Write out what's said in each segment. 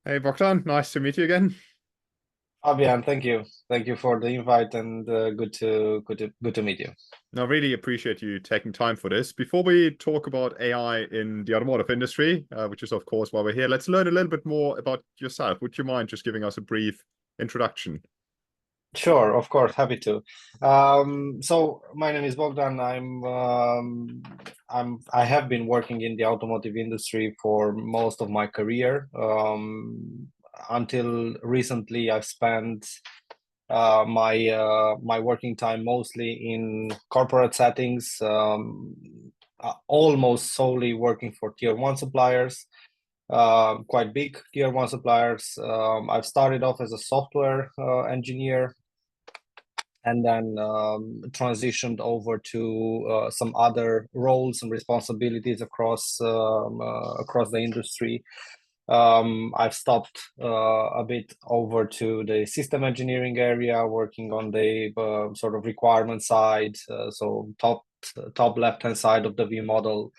Hey Bogdan, nice to meet you again. Fabian, thank you. Thank you for the invite and good to meet you. I really appreciate you taking time for this. Before we talk about AI in the automotive industry, which is of course why we're here, let's learn a little bit more about yourself. Would you mind just giving us a brief introduction? Sure, of course, happy to. So my name is Bogdan. I have been working in the automotive industry for most of my career. Until recently, I've spent my working time mostly in corporate settings, almost solely working for tier one suppliers, quite big tier one suppliers. I've started off as a software engineer and then transitioned over to some other roles and responsibilities across the industry. I've stopped a bit over to the system engineering area, working on the sort of requirement side, so top left hand side of the V model.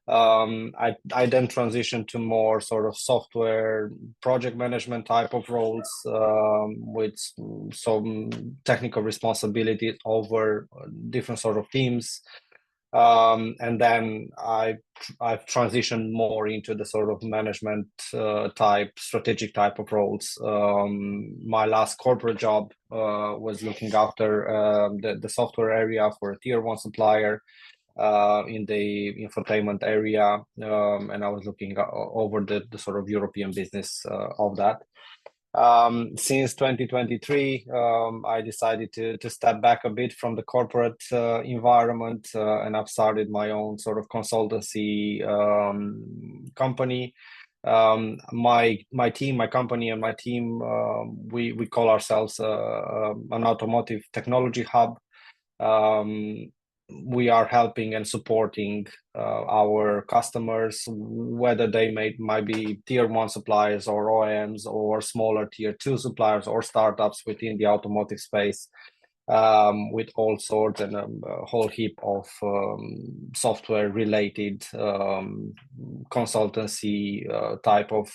I then transitioned to more sort of software project management type of roles, with some technical responsibilities over different sort of teams. And then I've transitioned more into the sort of management type, strategic type of roles. My last corporate job was looking after the software area for a tier one supplier in the infotainment area, and I was looking over the sort of European business of that. Since 2023, I decided to step back a bit from the corporate environment, and I've started my own sort of consultancy company. My company, and my team, we call ourselves an automotive technology hub. Um, we are helping and supporting our customers, whether they might be tier one suppliers or OEMs or smaller tier two suppliers or startups within the automotive space, with all sorts and a whole heap of software related consultancy type of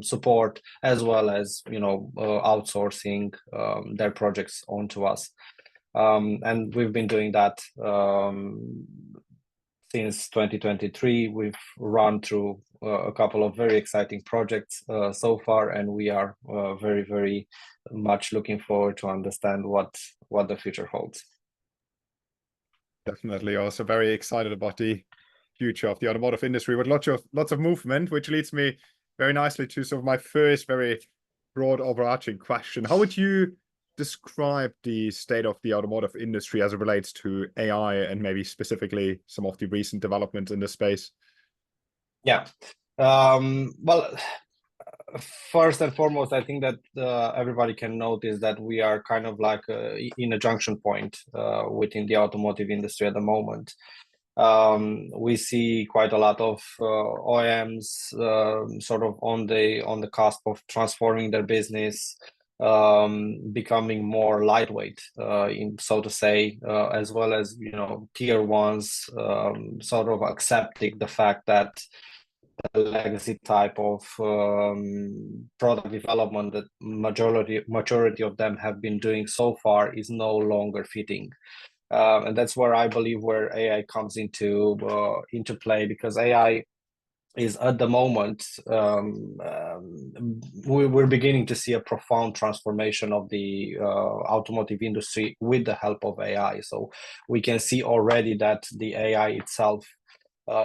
support, as well as outsourcing their projects onto us. And we've been doing that since 2023. We've run through a couple of very exciting projects so far, and we are very, very much looking forward to understand what the future holds. Definitely also very excited about the future of the automotive industry with lots of movement, which leads me very nicely to sort of my first very broad overarching question. How would you describe the state of the automotive industry as it relates to AI and maybe specifically some of the recent developments in the space? Yeah. Well, first and foremost, I think that everybody can notice that we are kind of like in a junction point within the automotive industry at the moment. We see quite a lot of OEMs sort of on the cusp of transforming their business, becoming more lightweight, in so to say, as well as tier ones sort of accepting the fact that the legacy type of product development that majority of them have been doing so far is no longer fitting. And that's where I believe where AI comes into play, because AI is at the moment, we're beginning to see a profound transformation of the automotive industry with the help of AI. So we can see already that the AI itself,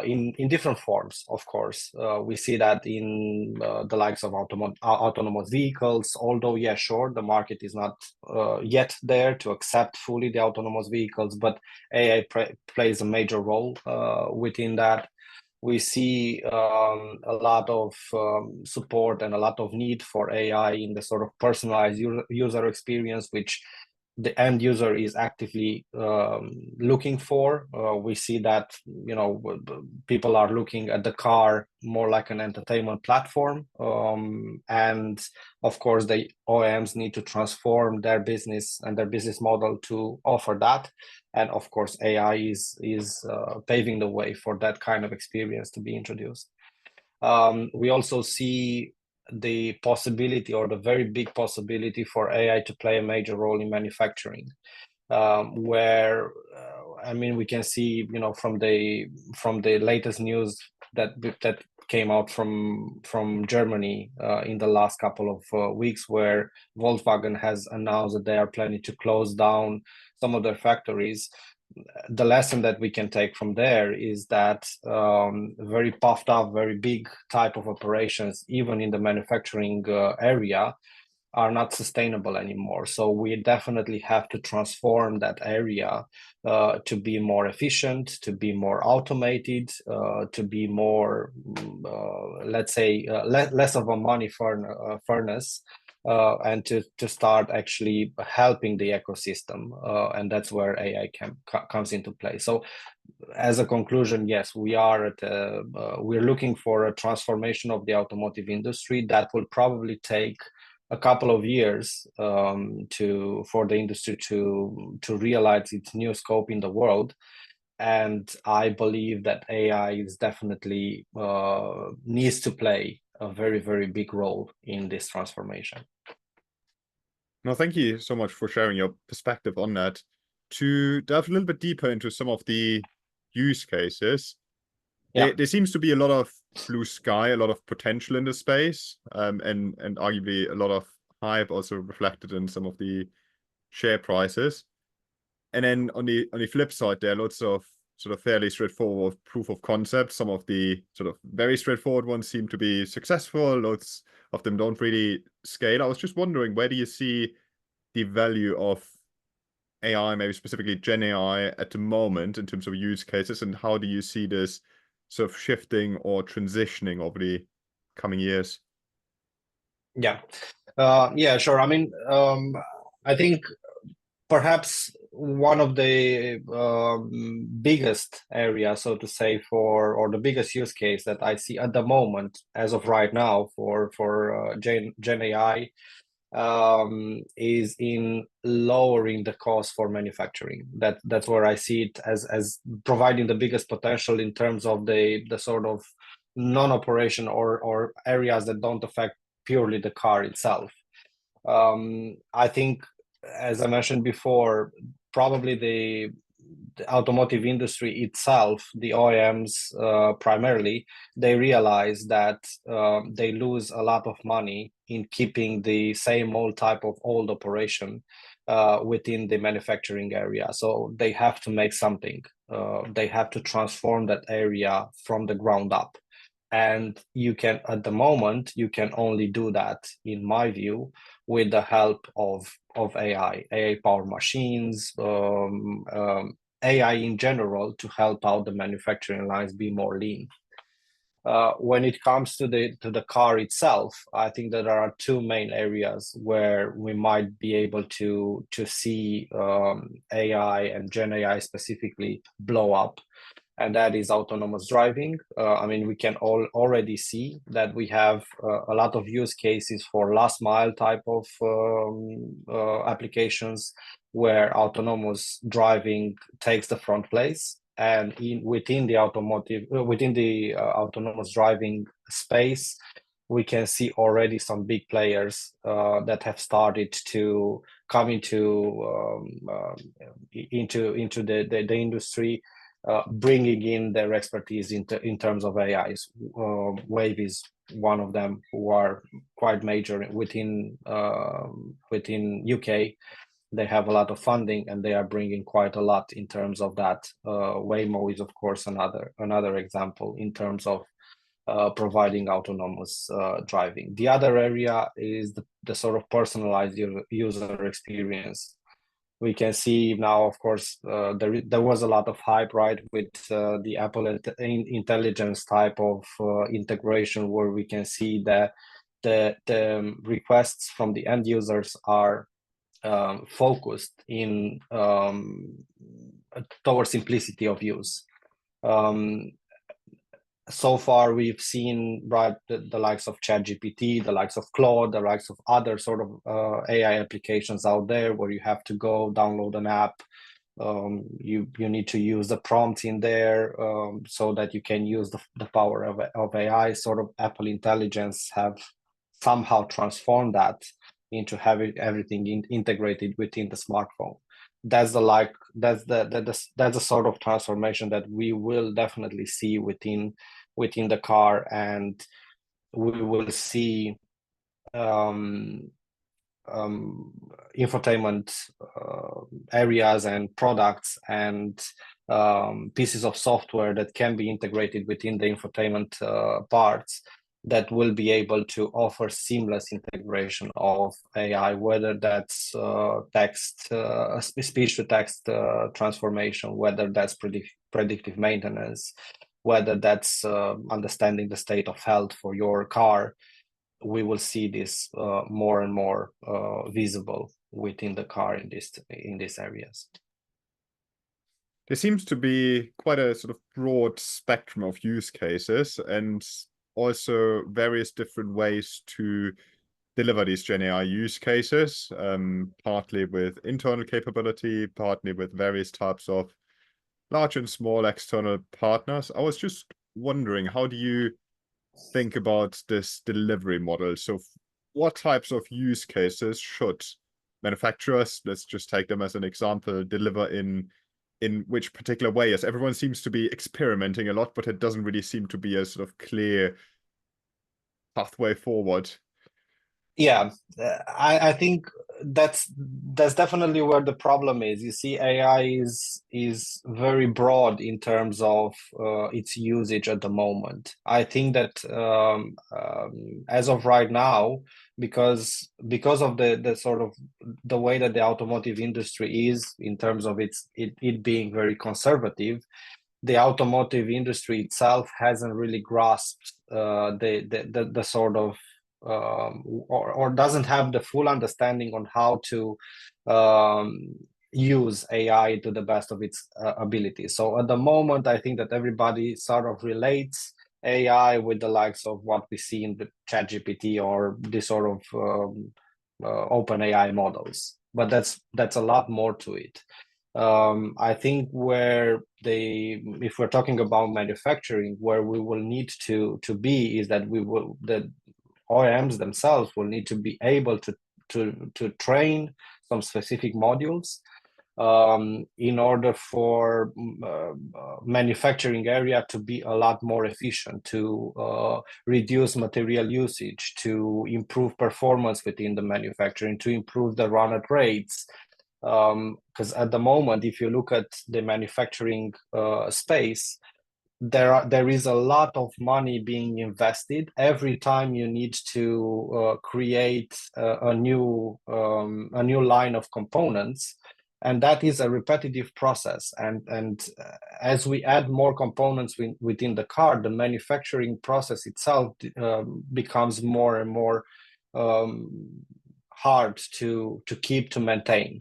in different forms, of course. We see that in the likes of autonomous vehicles, although, yeah, sure, the market is not yet there to accept fully the autonomous vehicles, but AI plays a major role within that. We see a lot of support and a lot of need for AI in the sort of personalized user experience, which the end user is actively looking for. We see that people are looking at the car more like an entertainment platform, and of course the OEMs need to transform their business and their business model to offer that. And of course AI is paving the way for that kind of experience to be introduced. We also see the possibility, or the very big possibility, for AI to play a major role in manufacturing, where I mean, we can see, from the latest news that came out from Germany in the last couple of weeks, where Volkswagen has announced that they are planning to close down some of their factories. The lesson that we can take from there is that very puffed up, very big type of operations, even in the manufacturing area, are not sustainable anymore. So we definitely have to transform that area to be more efficient, to be more automated, to be more, let's say, less of a money furnace, and to start actually helping the ecosystem. And that's where AI comes into play. So as a conclusion, yes, we're looking for a transformation of the automotive industry that will probably take a couple of years for the industry to realize its new scope in the world. And I believe that AI is definitely needs to play a very, very big role in this transformation. No, thank you so much for sharing your perspective on that. To delve a little bit deeper into some of the use cases, there seems to be a lot of blue sky, a lot of potential in the space, and arguably a lot of hype also reflected in some of the share prices. And then on the flip side, there are lots of sort of fairly straightforward proof of concept. Some of the sort of very straightforward ones seem to be successful. Lots of them don't really scale. I was just wondering, where do you see the value of AI, maybe specifically Gen AI, at the moment in terms of use cases, and how do you see this sort of shifting or transitioning over the coming years? Yeah, sure. I mean, I think perhaps one of the biggest areas, so to say, or the biggest use case that I see at the moment, as of right now, for Gen AI, is in lowering the cost for manufacturing. That's where I see it as providing the biggest potential in terms of the sort of non-operation or areas that don't affect purely the car itself. I think, as I mentioned before, probably the automotive industry itself, the OEMs primarily, they realize that they lose a lot of money in keeping the same old type of old operation within the manufacturing area. So they have to make something. They have to transform that area from the ground up. And at the moment, you can only do that, in my view, with the help of AI powered machines, AI in general, to help out the manufacturing lines be more lean. When it comes to the car itself, I think that there are two main areas where we might be able to see AI and Gen AI specifically blow up, and that is autonomous driving. I mean, we can already see that we have a lot of use cases for last mile type of applications, where autonomous driving takes the front place. And within the autonomous driving space, we can see already some big players that have started to come into the industry, bringing in their expertise in terms of AIs. Wave is one of them, who are quite major within UK. They have a lot of funding, and they are bringing quite a lot in terms of that. Waymo is, of course, another example in terms of providing autonomous driving. The other area is the sort of personalized user experience. We can see now, of course, there was a lot of hype, right, with the Apple Intelligence type of integration, where we can see that the requests from the end users are focused in towards simplicity of use. So far, we've seen, right, the likes of ChatGPT, the likes of Claude, the likes of other sort of AI applications out there, where you have to go download an app. You need to use the prompts in there so that you can use the power of AI. Sort of Apple Intelligence have somehow transform that into having everything integrated within the smartphone. That's the sort of transformation that we will definitely see within the car, and we will see infotainment areas and products and pieces of software that can be integrated within the infotainment parts that will be able to offer seamless integration of AI, whether that's speech to text transformation, whether that's predictive maintenance, whether that's understanding the state of health for your car. We will see this more and more visible within the car in these areas. There seems to be quite a sort of broad spectrum of use cases and also various different ways to deliver these GenAI use cases, partly with internal capability, partly with various types of large and small external partners. I was just wondering, how do you think about this delivery model? So what types of use cases should manufacturers, let's just take them as an example, deliver in which particular way? As everyone seems to be experimenting a lot, but it doesn't really seem to be a sort of clear pathway forward. Yeah, I think that's definitely where the problem is. You see, AI is very broad in terms of its usage at the moment. I think that as of right now, because of the sort of the way that the automotive industry is in terms of it being very conservative, the automotive industry itself hasn't really grasped the sort of or doesn't have the full understanding on how to use AI to the best of its ability. So at the moment, I think that everybody sort of relates AI with the likes of what we see in the ChatGPT or this sort of open AI models. But that's a lot more to it. I think if we're talking about manufacturing, where we will need to be is that the OEMs themselves will need to be able to train some specific modules in order for manufacturing area to be a lot more efficient, to reduce material usage, to improve performance within the manufacturing, to improve the run at rates. Because at the moment, if you look at the manufacturing space, there is a lot of money being invested every time you need to create a new line of components, and that is a repetitive process. And as we add more components within the car, the manufacturing process itself becomes more and more hard to maintain.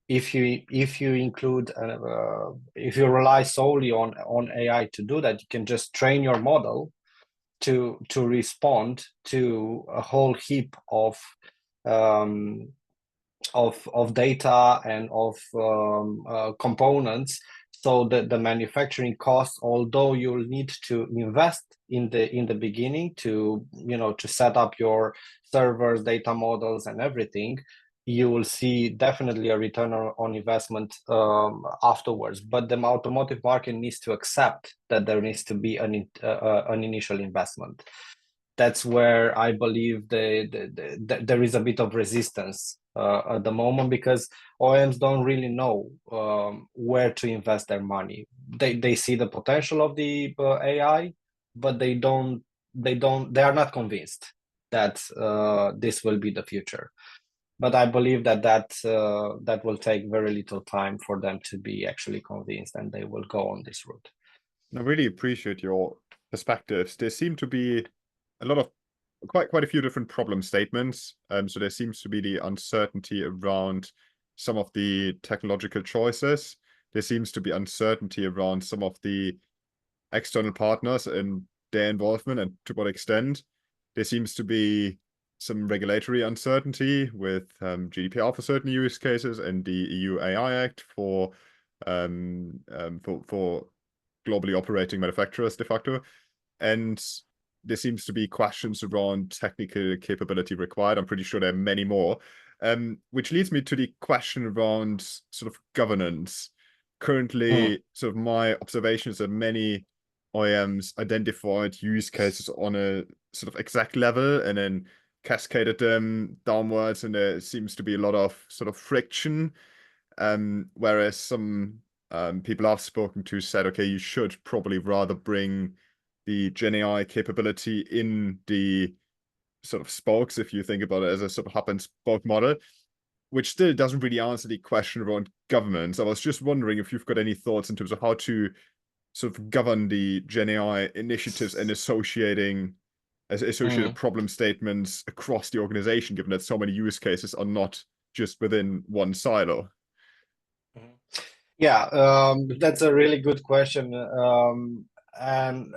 If you include if you rely solely on AI to do that, you can just train your model to respond to a whole heap of data and of components. So the manufacturing costs, although you'll need to invest in the beginning to set up your servers, data models, and everything, you will see definitely a return on investment afterwards. But the automotive market needs to accept that there needs to be an initial investment. That's where I believe there is a bit of resistance at the moment, because OEMs don't really know where to invest their money. They see the potential of the AI, but they are not convinced that this will be the future. But I believe that will take very little time for them to be actually convinced, and they will go on this route. I really appreciate your perspectives. There seem to be a lot of quite a few different problem statements. So there seems to be the uncertainty around some of the technological choices. There seems to be uncertainty around some of the external partners and their involvement and to what extent. There seems to be some regulatory uncertainty with GDPR for certain use cases and the EU AI Act for globally operating manufacturers de facto. And there seems to be questions around technical capability required. I'm pretty sure there are many more. Which leads me to the question around sort of governance. Currently, sort of my observation is that many OEMs identified use cases on a sort of exact level and then cascaded them downwards, and there seems to be a lot of sort of friction. Whereas some people I've spoken to said, okay, you should probably rather bring the GenAI capability in the sort of spokes, if you think about it as a sort of hub and spoke model, which still doesn't really answer the question around governance. I was just wondering if you've got any thoughts in terms of how to sort of govern the GenAI initiatives and associated problem statements across the organization, given that so many use cases are not just within one silo. Yeah, that's a really good question. And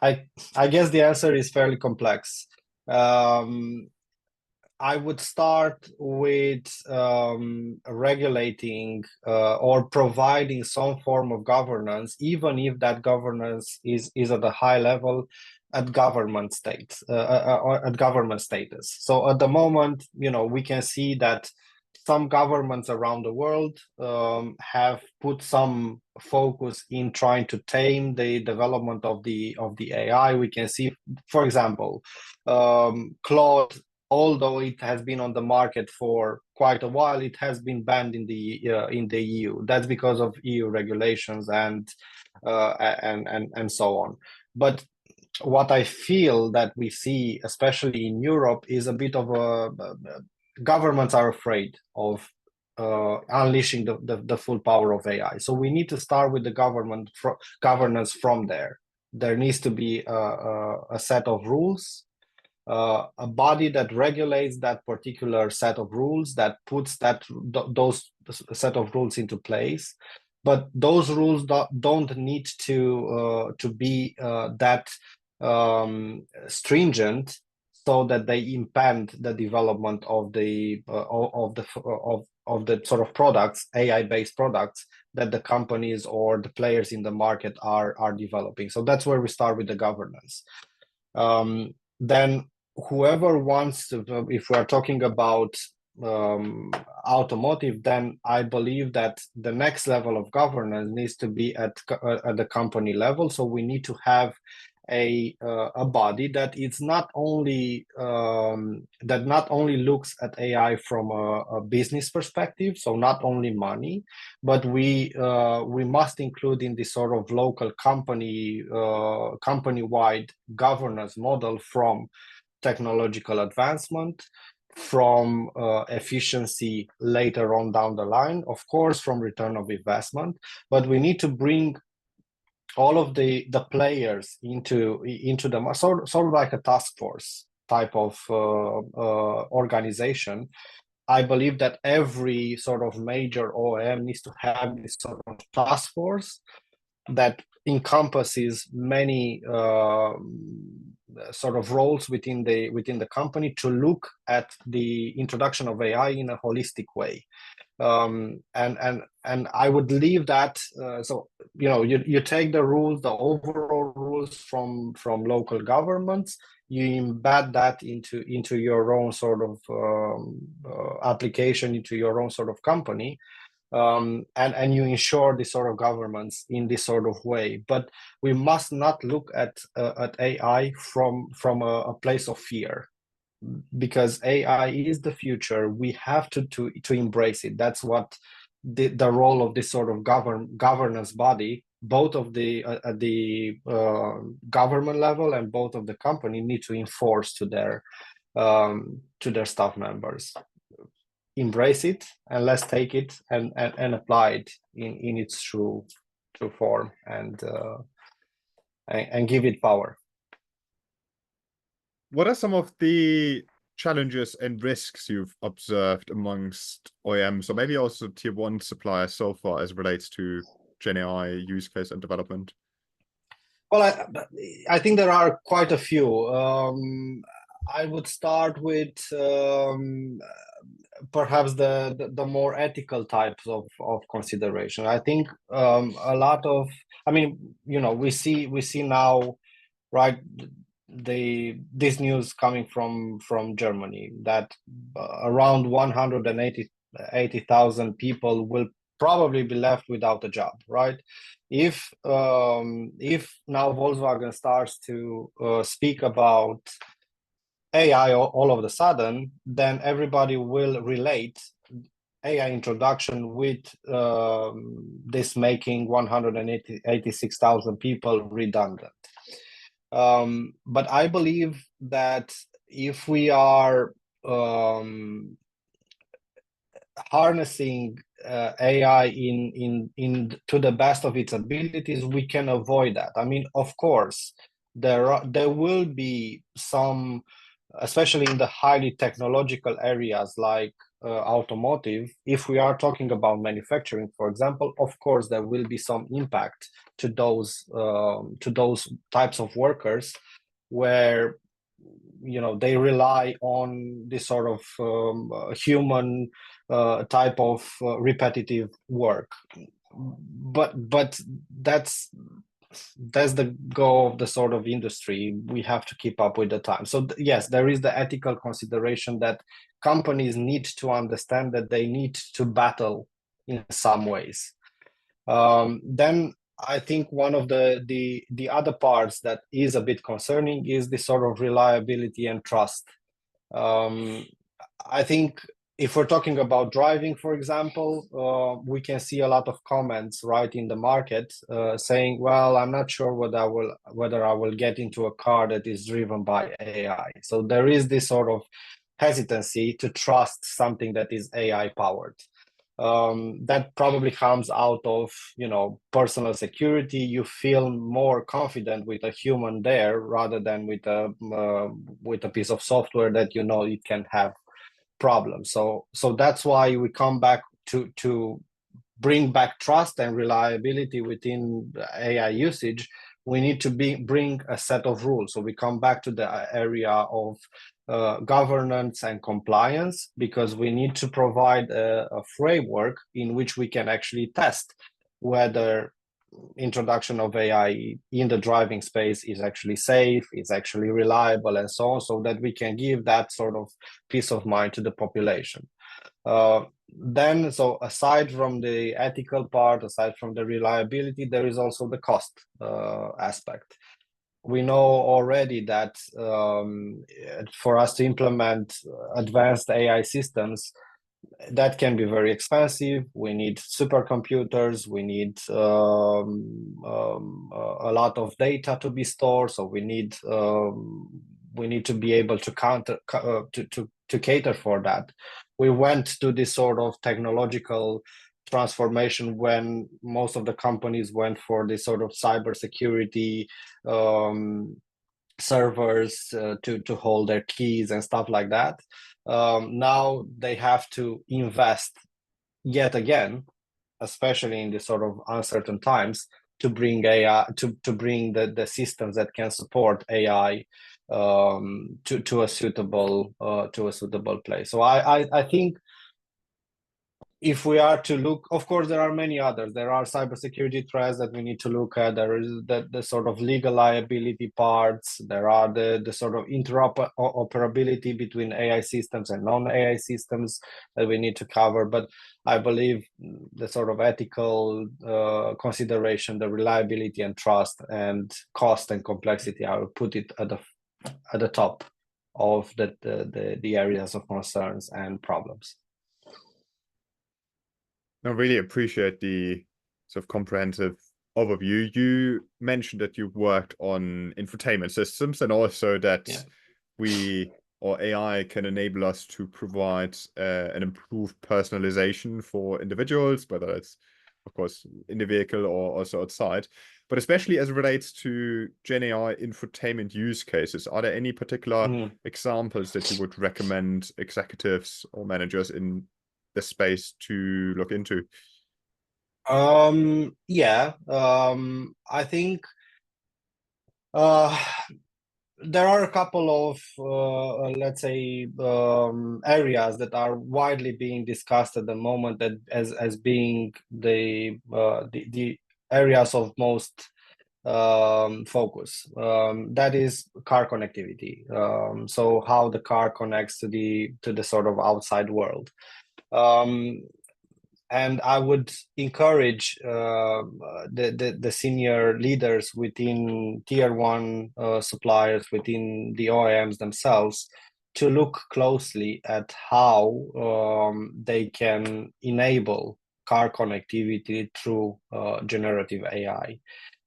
I guess the answer is fairly complex. I would start with regulating or providing some form of governance, even if that governance is at a high level at government states or at government status. So at the moment, we can see that some governments around the world have put some focus in trying to tame the development of the AI. We can see, for example, Claude, although it has been on the market for quite a while, it has been banned in the EU. That's because of EU regulations and so on. But what I feel that we see, especially in Europe, is a bit of governments are afraid of unleashing the full power of AI. So we need to start with the governance from there. There needs to be a set of rules, a body that regulates that particular set of rules, that puts those set of rules into place. But those rules don't need to be that stringent, so that they impede the development of the sort of products, AI-based products, that the companies or the players in the market are developing. So that's where we start with the governance. Then whoever wants to, if we are talking about automotive, then I believe that the next level of governance needs to be at the company level. So we need to have a body that is not only looks at AI from a business perspective, so not only money, but we must include in this sort of local company-wide governance model from technological advancement, from efficiency later on down the line, of course, from return of investment. But we need to bring all of the players into the sort of like a task force type of organization. I believe that every sort of major OEM needs to have this sort of task force that encompasses many sort of roles within the company to look at the introduction of AI in a holistic way. And I would leave that. So you take the rules, the overall rules from local governments, you embed that into your own sort of application, into your own sort of company, and you ensure this sort of governance in this sort of way. But we must not look at AI from a place of fear, because AI is the future. We have to embrace it. That's what the role of this sort of governance body, both of the at the government level and both of the company, need to enforce to their staff members. Embrace it, and let's take it and apply it in its true form, and give it power. What are some of the challenges and risks you've observed amongst OEMs, or maybe also tier one suppliers so far, as it relates to GenAI use case and development? Well, I think there are quite a few. I would start with perhaps the more ethical types of consideration. I think a lot of, we see now right? This news coming from Germany that around 180,000 people will probably be left without a job, right? If now Volkswagen starts to speak about AI all of a sudden, then everybody will relate AI introduction with this making 186,000 people redundant. But I believe that if we are harnessing AI in to the best of its abilities, we can avoid that. I mean, of course, there will be some, especially in the highly technological areas like automotive. If we are talking about manufacturing, for example, of course there will be some impact to those types of workers where they rely on this sort of human type of repetitive work, but that's the goal of the sort of industry. We have to keep up with the time. So yes, there is the ethical consideration that companies need to understand that they need to battle in some ways. Then I think one of the other parts that is a bit concerning is the sort of reliability and trust. I think if we're talking about driving, for example, we can see a lot of comments right in the market saying, "Well, I'm not sure whether I will get into a car that is driven by AI." So there is this sort of hesitancy to trust something that is AI powered. That probably comes out of personal security. You feel more confident with a human there rather than with a piece of software that it can have problems. So that's why we come back to bring back trust and reliability within AI usage. We need to bring a set of rules. So we come back to the area of governance and compliance, because we need to provide a framework in which we can actually test whether introduction of AI in the driving space is actually safe, is actually reliable, and so on, so that we can give that sort of peace of mind to the population. Then, so aside from the ethical part, aside from the reliability, there is also the cost aspect. We know already that for us to implement advanced AI systems, that can be very expensive. We need supercomputers. We need a lot of data to be stored. So we need to be able to cater for that. We went to this sort of technological transformation when most of the companies went for this sort of cybersecurity servers to hold their keys and stuff like that. Now they have to invest yet again, especially in this sort of uncertain times, to bring AI to bring the systems that can support AI to a suitable place. So I think if we are to look, of course, there are many others. There are cybersecurity threats that we need to look at. There is the sort of legal liability parts. There are the sort of interoperability between AI systems and non-AI systems that we need to cover. But I believe the sort of ethical consideration, the reliability and trust, and cost and complexity, I would put it at the top of the areas of concerns and problems. I really appreciate the sort of comprehensive overview. You mentioned that you've worked on infotainment systems, and also that AI can enable us to provide an improved personalization for individuals, whether it's, of course, in the vehicle or also outside. But especially as it relates to GenAI infotainment use cases, are there any particular examples that you would recommend executives or managers in the space to look into? I think there are a couple of let's say areas that are widely being discussed at the moment, that as being the areas of most focus. That is car connectivity. So how the car connects to the sort of outside world. And I would encourage the senior leaders within tier one suppliers, within the OEMs themselves, to look closely at how they can enable car connectivity through generative AI.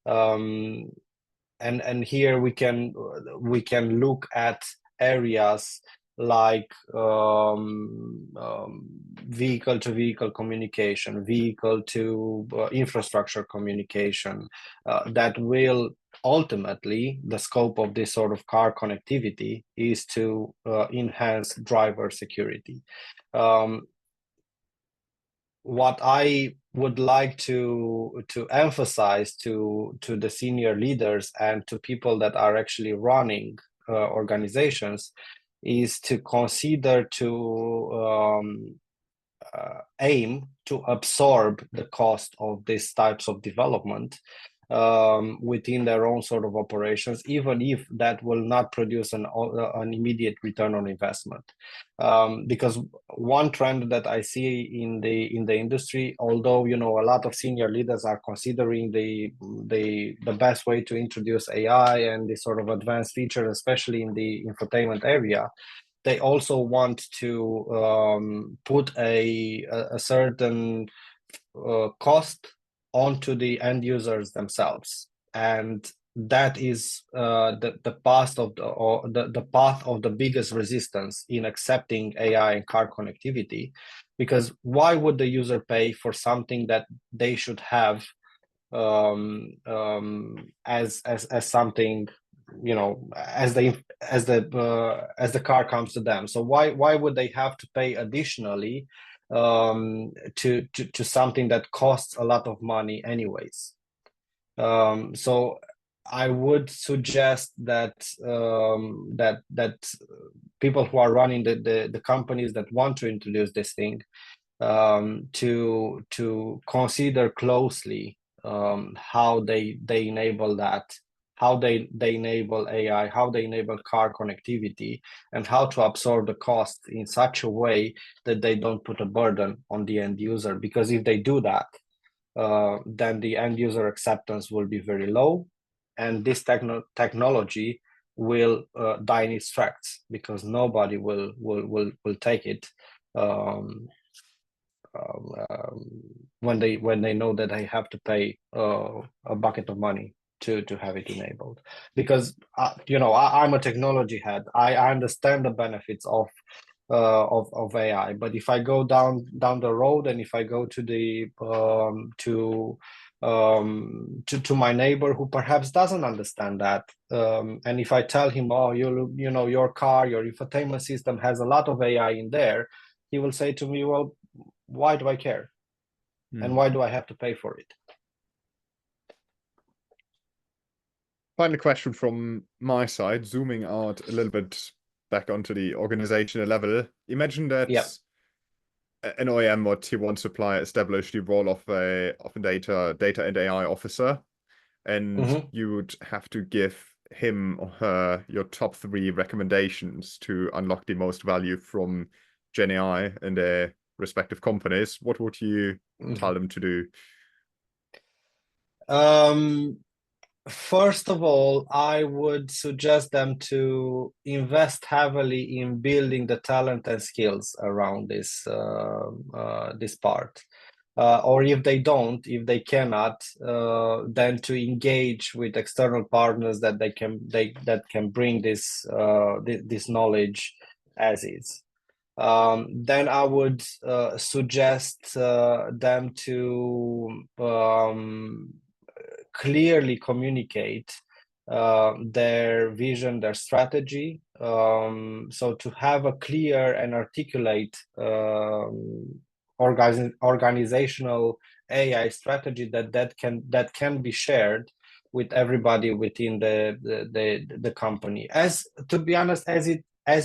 And here we can look at areas like vehicle to vehicle communication, vehicle to infrastructure communication, that will ultimately, the scope of this sort of car connectivity is to enhance driver security. What I would like to emphasize to the senior leaders and to people that are actually running organizations is to consider to aim to absorb the cost of these types of development within their own sort of operations, even if that will not produce an immediate return on investment. Because one trend that I see in the industry, although a lot of senior leaders are considering the best way to introduce AI and the sort of advanced features, especially in the infotainment area, they also want to put a certain cost onto the end users themselves, and that is the path of the path of the biggest resistance in accepting AI and car connectivity. Because why would the user pay for something that they should have as something, as the car comes to them? So why would they have to pay additionally to something that costs a lot of money anyways? So I would suggest that that people who are running the companies that want to introduce this thing to consider closely how they enable that, how they enable AI, how they enable car connectivity, and how to absorb the cost in such a way that they don't put a burden on the end user. Because if they do that, then the end user acceptance will be very low, and this technology will die in its tracks, because nobody will take it when they know that they have to pay a bucket of money to have it enabled. Because I'm a technology head. I understand the benefits of AI, but if I go down the road, and if I go to the to my neighbor who perhaps doesn't understand that, and if I tell him, oh, your car, your infotainment system has a lot of AI in there, he will say to me, well, why do I care? And why do I have to pay for it? Final question from my side, zooming out a little bit back onto the organizational level. Imagine that an OEM or tier one supplier established the role of a data and AI officer, and you would have to give him or her your top 3 recommendations to unlock the most value from GenAI in their respective companies. What would you tell them to do? First of all, I would suggest them to invest heavily in building the talent and skills around this part. Or if they cannot, then to engage with external partners that can bring this this knowledge as is. Then I would suggest them to clearly communicate their vision, their strategy. So to have a clear and articulate organizational AI strategy that can be shared with everybody within the company. As to be honest, as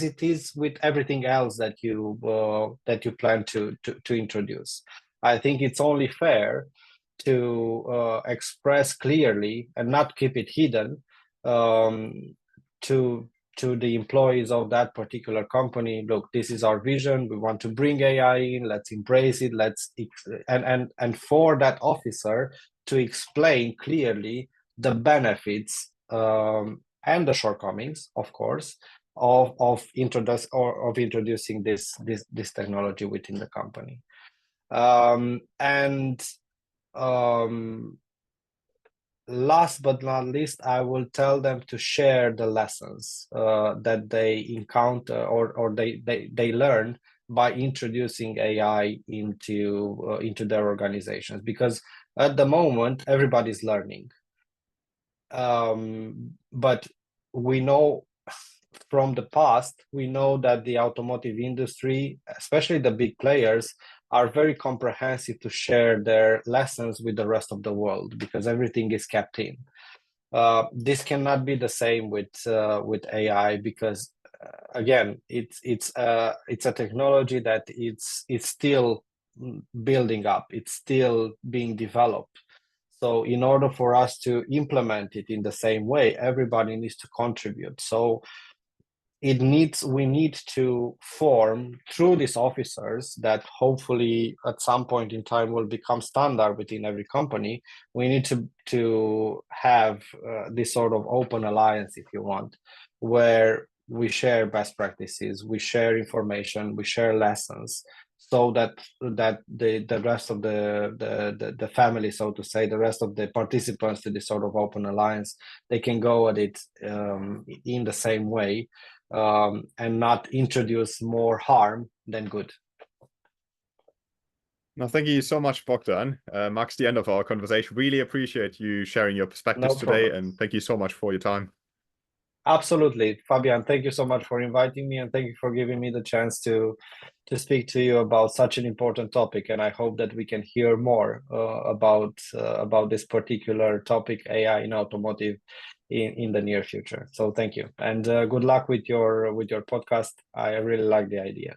it is with everything else that you plan to introduce. I think it's only fair to express clearly and not keep it hidden to the employees of that particular company. Look, this is our vision. We want to bring AI in. Let's embrace it. And for that officer to explain clearly the benefits and the shortcomings, of course, of introducing this technology within the company. And last but not least, I will tell them to share the lessons that they encounter or they learn by introducing AI into their organizations, because at the moment everybody's learning. But we know from the past, we know that the automotive industry, especially the big players, are very comprehensive to share their lessons with the rest of the world, because everything is kept in. This cannot be the same with AI, because again, it's a technology that it's still building up, it's still being developed. So in order for us to implement it in the same way, everybody needs to contribute. So we need to form through these officers that hopefully at some point in time will become standard within every company. We need to have this sort of open alliance, if you want, where we share best practices, we share information, we share lessons, so that the rest of the family, so to say, the rest of the participants to this sort of open alliance, they can go at it in the same way, and not introduce more harm than good. No, thank you so much, Bogdan. Marks the end of our conversation. Really appreciate you sharing your perspectives today, and thank you so much for your time. Absolutely, Fabian. Thank you so much for inviting me, and thank you for giving me the chance to speak to you about such an important topic. And I hope that we can hear more about this particular topic, AI in automotive, in the near future. So thank you, and good luck with your podcast. I really like the idea.